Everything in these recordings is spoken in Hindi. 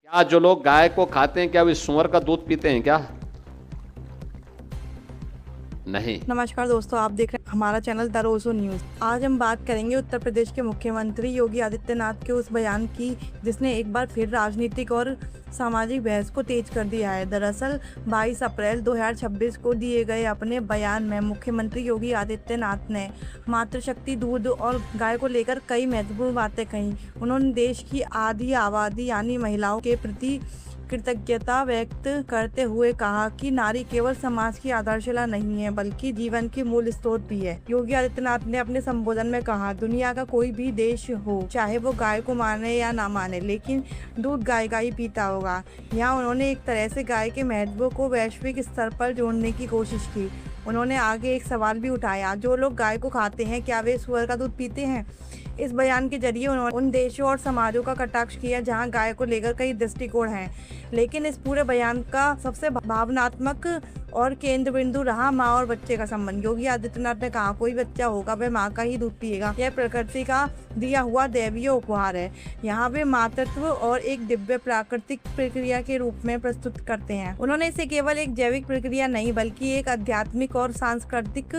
क्या जो लोग गाय को खाते हैं क्या वे सूअर का दूध पीते हैं क्या? नहीं। नमस्कार दोस्तों, आप देख रहे हैं हमारा चैनल द रोज़ो न्यूज़। आज हम बात करेंगे उत्तर प्रदेश के मुख्यमंत्री योगी आदित्यनाथ के उस बयान की जिसने एक बार फिर राजनीतिक और सामाजिक बहस को तेज कर दिया है। दरअसल 22 अप्रैल 2026 को दिए गए अपने बयान में मुख्यमंत्री योगी आदित्यनाथ ने मातृशक्ति, दूध और गाय को लेकर कई महत्वपूर्ण बातें कही। उन्होंने देश की आधी आबादी यानी महिलाओं के प्रति कृतज्ञता व्यक्त करते हुए कहा कि नारी केवल समाज की आधारशिला नहीं है बल्कि जीवन की मूल स्रोत भी है। योगी आदित्यनाथ ने अपने संबोधन में कहा, दुनिया का कोई भी देश हो, चाहे वो गाय को माने या ना माने, लेकिन दूध गाय का ही पीता होगा। यहाँ उन्होंने एक तरह से गाय के महत्व को वैश्विक स्तर पर जोड़ने की कोशिश की। उन्होंने आगे एक सवाल भी उठाया, जो लोग गाय को खाते हैं क्या वे सूअर का दूध पीते हैं? इस बयान के जरिए उन्होंने उन देशों और समाजों का कटाक्ष किया जहां गाय को लेकर कई दृष्टिकोण हैं, लेकिन इस पूरे बयान का सबसे भावनात्मक और केंद्र बिंदु रहा माँ और बच्चे का संबंध। योगी आदित्यनाथ ने कहा, कोई बच्चा होगा वह माँ का ही दूध पिएगा। यह प्रकृति का दिया हुआ दैवीय उपहार है। यहाँ वे मातृत्व और एक दिव्य प्राकृतिक प्रक्रिया के रूप में प्रस्तुत करते हैं। उन्होंने इसे केवल एक जैविक प्रक्रिया नहीं बल्कि एक आध्यात्मिक और सांस्कृतिक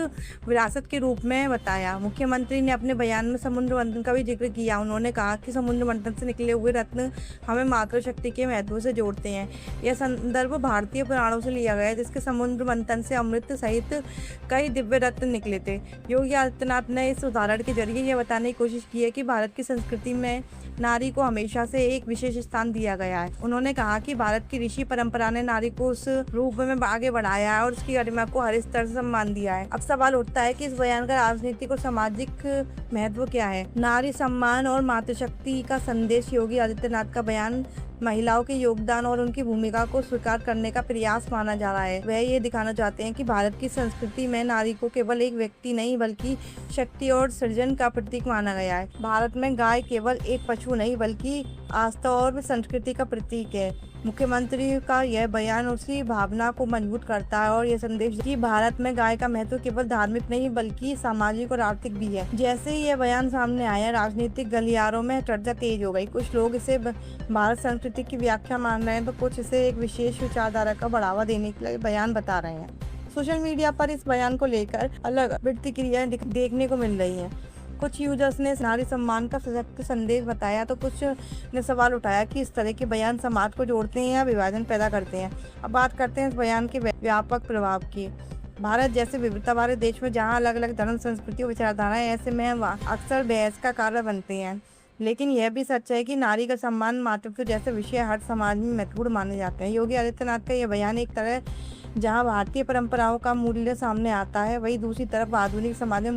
विरासत के रूप में बताया। मुख्यमंत्री ने अपने बयान में समुद्र मंथन का भी जिक्र किया। उन्होंने कहा कि समुद्र मंथन से निकले हुए रत्न हमें मातृशक्ति के महत्व से जोड़ते हैं। यह संदर्भ भारतीय पुराणों से लिया गया है, जिसके समुद्र मंथन से अमृत सहित कई दिव्य रत्न निकले थे। योगी आदित्यनाथ ने इस उदाहरण के जरिए यह बताने की कोशिश की है कि भारत की संस्कृति में नारी को हमेशा से एक विशेष स्थान दिया गया है। उन्होंने कहा कि भारत की ऋषि परंपरा ने नारी को उस रूप में आगे बढ़ाया है और उसकी गरिमा को हर स्तर से सम्मान दिया है। अब सवाल उठता है कि इस बयान का राजनीतिक और सामाजिक महत्व क्या है? नारी सम्मान और मातृशक्ति का संदेश। योगी आदित्यनाथ का बयान महिलाओं के योगदान और उनकी भूमिका को स्वीकार करने का प्रयास माना जा रहा है। वह ये दिखाना चाहते हैं कि भारत की संस्कृति में नारी को केवल एक व्यक्ति नहीं बल्कि शक्ति और सृजन का प्रतीक माना गया है। भारत में गाय केवल एक पशु नहीं बल्कि आस्था और संस्कृति का प्रतीक है। मुख्यमंत्री का यह बयान उसी भावना को मजबूत करता है और यह संदेश कि भारत में गाय का महत्व केवल धार्मिक नहीं बल्कि सामाजिक और आर्थिक भी है। जैसे ही यह बयान सामने आया, राजनीतिक गलियारों में चर्चा तेज हो गई। कुछ लोग इसे भारत संस्कृति की व्याख्या मान रहे हैं तो कुछ इसे एक विशेष विचारधारा का बढ़ावा देने के लिए बयान बता रहे हैं। सोशल मीडिया पर इस बयान को लेकर अलग प्रतिक्रियाएं देखने को मिल रही हैं। कुछ यूजर्स ने नारी सम्मान का सशक्त संदेश बताया तो कुछ ने सवाल उठाया कि इस तरह के बयान समाज को जोड़ते हैं या विभाजन पैदा करते हैं। अब बात करते हैं इस बयान के व्यापक प्रभाव की। भारत जैसे विविधता वाले देश में जहां अलग अलग धर्म, संस्कृति और विचारधाराएं ऐसे में अक्सर बहस का कारण बनते हैं, लेकिन यह भी सच है कि नारी का सम्मान, मातृत्व जैसे विषय हर समाज में महत्वपूर्ण माने जाते हैं। योगी आदित्यनाथ का यह बयान एक तरह जहां भारतीय परंपराओं का मूल्य सामने आता है, वहीं दूसरी तरफ आधुनिक समाज में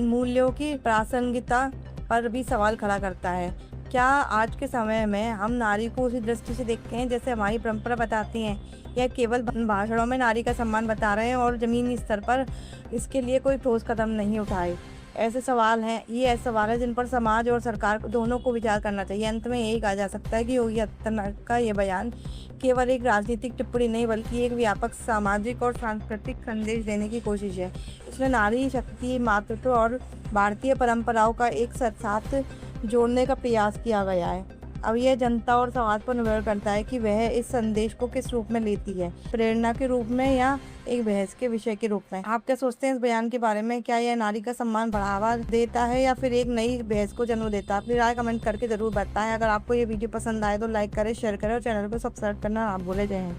मूल्यों की प्रासंगिकता पर भी सवाल खड़ा करता है। क्या आज के समय में हम नारी को उसी दृष्टि से देखते हैं जैसे हमारी परंपरा बताती है, या केवल भाषणों में नारी का सम्मान बता रहे हैं और जमीनी स्तर पर इसके लिए कोई ठोस कदम नहीं उठाए? ऐसे सवाल हैं, ये ऐसे सवाल है जिन पर समाज और सरकार दोनों को विचार करना चाहिए। अंत में यही कहा जा सकता है कि योगी आदित्यनाथ का ये बयान केवल एक राजनीतिक टिप्पणी नहीं बल्कि एक व्यापक सामाजिक और सांस्कृतिक संदेश देने की कोशिश है। इसमें नारी शक्ति, मातृत्व और भारतीय परंपराओं का एक साथ जोड़ने का प्रयास किया गया है। अब यह जनता और समाज पर निर्भर करता है कि वह इस संदेश को किस रूप में लेती है, प्रेरणा के रूप में या एक बहस के विषय के रूप में। आप क्या सोचते हैं इस बयान के बारे में? क्या यह नारी का सम्मान बढ़ावा देता है या फिर एक नई बहस को जन्म देता है? अपनी राय कमेंट करके जरूर बताएं। अगर आपको ये वीडियो पसंद आए तो लाइक करें, शेयर करें और चैनल को सब्सक्राइब करना ना भूलें। जय हिंद।